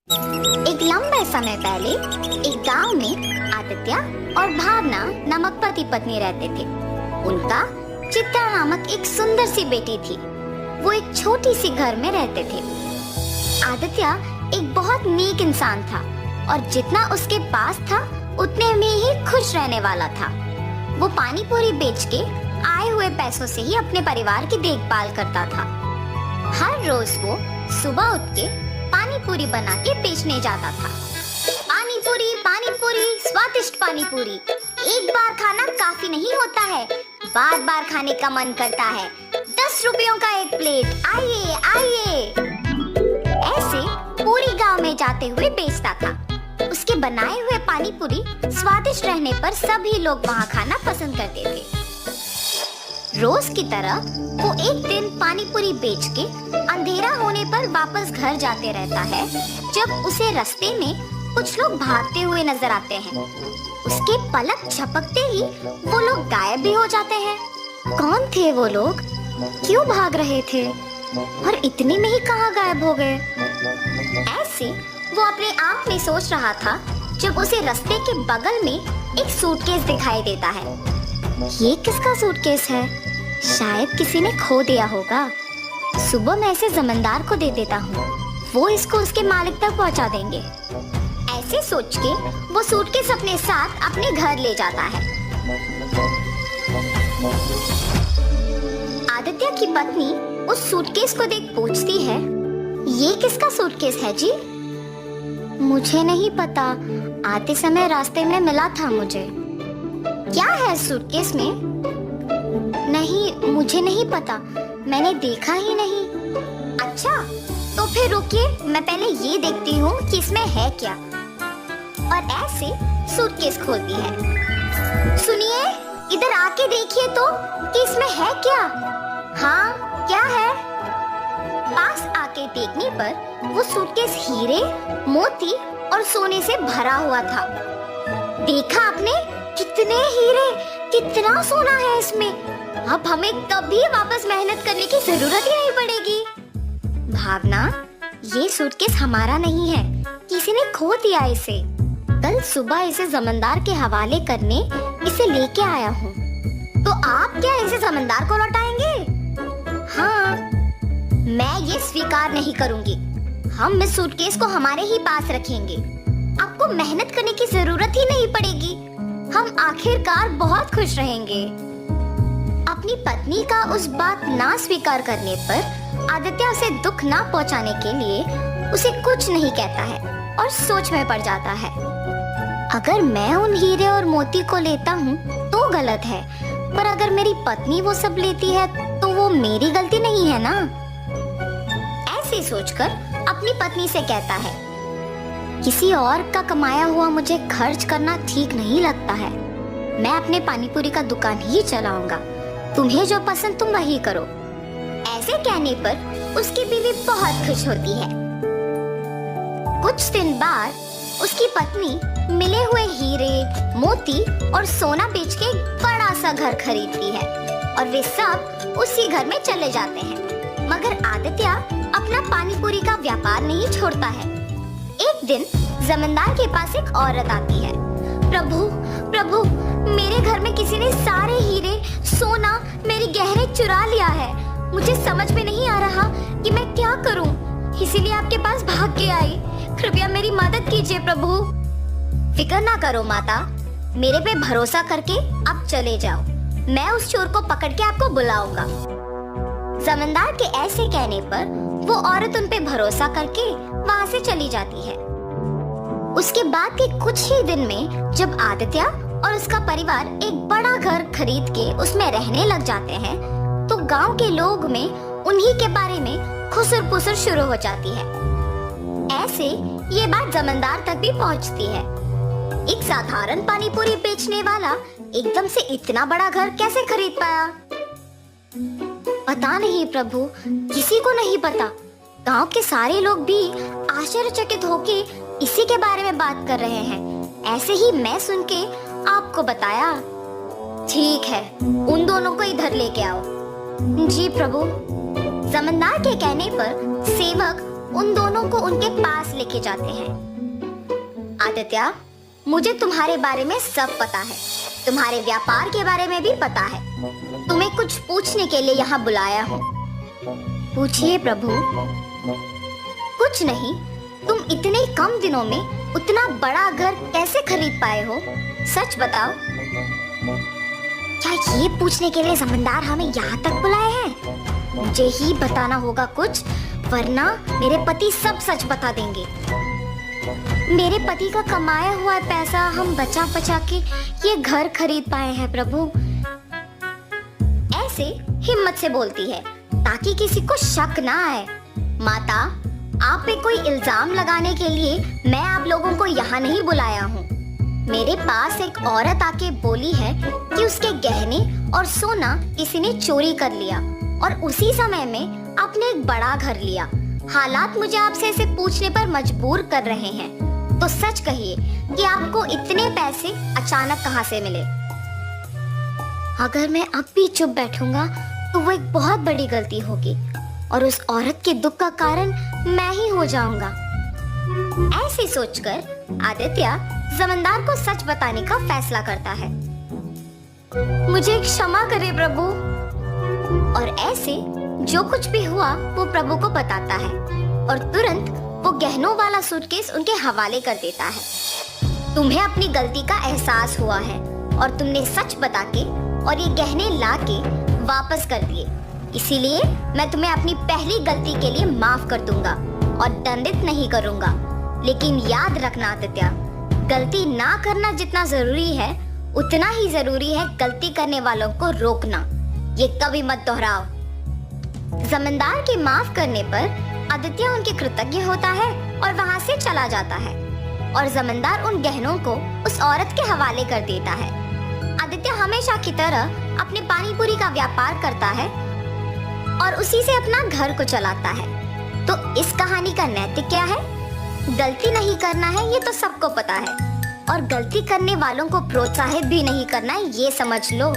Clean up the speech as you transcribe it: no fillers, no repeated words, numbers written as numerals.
एक लंबे समय पहले एक गांव में आदित्य और भावना नामक पति पत्नी रहते थे। उनका चित्रा नामक एक सुंदर सी बेटी थी। वो एक छोटी सी घर में रहते थे। आदित्य एक बहुत नेक इंसान था और जितना उसके पास था उतने में ही खुश रहने वाला था। वो पानी पूरी बेच के आए हुए पैसों से ही अपने परिवार की देखभाल करता था। हर रोज वो सुबह उठ के पानी पूरी बना के बेचने जाता था। पानी पूरी, स्वादिष्ट पानी पूरी। एक बार खाना काफी नहीं होता है, बार बार खाने का मन करता है। 10 रुपयों का एक प्लेट, आइए आइए। ऐसे पूरी गांव में जाते हुए बेचता था। उसके बनाए हुए पानी पूरी स्वादिष्ट रहने पर सभी लोग वहाँ खाना पसंद करते थे। रोज की तरह वो एक दिन पानी पूरी बेच के अंधेरा होने पर वापस घर जाते रहता है, जब उसे रास्ते में कुछ लोग भागते हुए नजर आते हैं। उसके पलक झपकते ही वो लोग गायब भी हो जाते हैं। कौन थे वो लोग? क्यों भाग रहे थे? और इतने में ही कहाँ गायब हो गए? ऐसे वो अपने आप में सोच रहा था जब उसे रास्ते के बगल में एक सूटकेस दिखाई देता है। ये किसका सूटकेस है? शायद किसी ने खो दिया होगा। सुबह मैं इसे जमींदार को दे देता हूँ, वो इसको उसके मालिक तक पहुँचा देंगे। ऐसे सोच के वो सूटकेस अपने साथ अपने घर ले जाता है। आदित्य की पत्नी उस सूटकेस को देख पूछती है, ये किसका सूटकेस है जी? मुझे नहीं पता, आते समय रास्ते में मिला था मुझे। क्या है सूटकेस में? नहीं, मुझे नहीं पता, मैंने देखा ही नहीं। अच्छा, तो फिर रुकिए, मैं पहले ये देखती हूँ कि इसमें है क्या। और ऐसे सूटकेस खोलती है। सुनिए, इधर आके देखिए तो कि इसमें है क्या। हाँ, क्या है? पास आके देखने पर वो सूटकेस हीरे, मोती और सोने से भरा हुआ था। देखा आपने? कितने हीरे, कितना सोना है इसमें। अब हमें कभी वापस मेहनत करने की जरूरत ही नहीं पड़ेगी। भावना, ये सूटकेस हमारा नहीं है, किसी ने खो दिया इसे। कल सुबह इसे जमींदार के हवाले करने इसे लेके आया हूँ। तो आप क्या इसे जमींदार को लौटाएंगे? हाँ, मैं ये स्वीकार नहीं करूँगी। हम इस सूटकेस को हमारे ही पास रखेंगे। आपको मेहनत करने की जरूरत ही नहीं पड़ेगी। हम आखिरकार बहुत खुश रहेंगे। अपनी पत्नी का उस बात ना स्वीकार करने पर आदित्य उसे दुख ना पहुंचाने के लिए उसे कुछ नहीं कहता है और सोच में पड़ जाता है। अगर मैं उन हीरे और मोती को लेता हूँ तो गलत है, पर अगर मेरी पत्नी वो सब लेती है तो वो मेरी गलती नहीं है ना। ऐसे सोचकर अपनी पत्नी से कहता है, किसी और का कमाया हुआ मुझे खर्च करना ठीक नहीं लगता है। मैं अपने पानीपुरी का दुकान ही चलाऊंगा। तुम्हें जो पसंद तुम वही करो। ऐसे कहने पर उसकी बीवी बहुत खुश होती है। कुछ दिन बाद उसकी पत्नी मिले हुए हीरे, मोती और सोना बेच के एक बड़ा सा घर खरीदती है और वे सब उसी घर में चले जाते हैं। मगर आदित्य अपना पानीपुरी का व्यापार नहीं छोड़ता है। एक दिन जमींदार के पास एक औरत आती है। प्रभु, प्रभु, मेरे घर में किसी ने सारे हीरे, सोना, मेरी गहने चुरा लिया है। मुझे समझ में नहीं आ रहा कि मैं क्या करूं, इसीलिए आपके पास भाग के आई। कृपया मेरी मदद कीजिए प्रभु। फिक्र ना करो माता, मेरे पे भरोसा करके आप चले जाओ। मैं उस चोर को पकड़ के आपको बुलाऊंगा। जमींदार के ऐसे कहने पर वो औरत उन पे भरोसा करके वहाँ से चली जाती है। उसके बाद के कुछ ही दिन में जब आदित्य और उसका परिवार एक बड़ा घर खरीद के उसमें रहने लग जाते हैं, तो गांव के लोग में उन्हीं के बारे में खुसर पुसर शुरू हो जाती है। ऐसे ये बात जमींदार तक भी पहुंचती है। एक साधारण पानीपुरी बेचने वाला एकदम से इतना बड़ा घर कैसे खरीद पाया? पता नहीं प्रभु, किसी को नहीं पता। गांव के सारे लोग भी आश्चर्यचकित होके इसी के बारे में बात कर रहे हैं। ऐसे ही मैं सुन के आपको बताया। ठीक है, उन दोनों को इधर लेके आओ। जी प्रभु। जमींदार के कहने पर सेवक उन दोनों को उनके पास लेके जाते हैं। आदित्य, मुझे तुम्हारे बारे में सब पता है, तुम्हारे व्यापार के बारे में भी पता है। तुम्हें कुछ पूछने के लिए यहाँ बुलाया हूँ। पूछिए प्रभु। कुछ नहीं, तुम इतने कम दिनों में उतना बड़ा घर कैसे खरीद पाए हो? सच बताओ। क्या ये पूछने के लिए जमींदार हमें यहाँ तक बुलाए हैं? मुझे ही बताना होगा कुछ, वरना मेरे पति सब सच बता देंगे। मेरे पति का कमाया हुआ पैसा हम बचा बचा के ये घर खरीद पाए हैं प्रभु। ऐसे हिम्मत से बोलती है ताकि किसी को शक ना आए। माता, आप पे कोई इल्जाम लगाने के लिए मैं आप लोगों को यहाँ नहीं बुलाया हूँ। मेरे पास एक औरत आके बोली है कि उसके गहने और सोना किसी ने चोरी कर लिया और उसी समय में आपने एक बड़ा घर लिया। हालात मुझे आपसे इसे पूछने पर मजबूर कर रहे हैं, तो सच कहिए कि आपको इतने पैसे अचानक कहाँ से मिले? अगर मैं अब भी चुप बैठूंगा तो वो एक बहुत बड़ी गलती होगी और उस औरत के दुख का कारण मैं ही हो जाऊंगा। ऐसे सोचकर आदित्य जमींदार को सच बताने का फैसला करता है। मुझे क्षमा करे प्रभु। और ऐसे जो कुछ भी हुआ वो प्रभु को बताता है और तुरंत वो गहनों वाला सूटकेस उनके हवाले कर देता है। तुम्हें अपनी गलती का एहसास हुआ है और तुमने सच बता के और ये गहने ला के वापस कर दिए, इसीलिए मैं तुम्हें अपनी पहली गलती के लिए माफ कर दूंगा और दंडित नहीं करूंगा। लेकिन याद रखना आदित्य, गलती ना करना जितना जरूरी है उतना ही जरूरी है गलती करने वालों को रोकना। ये कभी मत दोहराओ। जमींदार के माफ करने पर आदित्य उनके कृतज्ञ होता है और वहां से चला जाता है और जमींदार उन गहनों को उस औरत के हवाले कर देता है। आदित्य हमेशा की तरह अपने पानी पूरी का व्यापार करता है और उसी से अपना घर को चलाता है। तो इस कहानी का नैतिक क्या है? गलती नहीं करना है ये तो सबको पता है और गलती करने वालों को प्रोत्साहित भी नहीं करना है, ये समझ लो।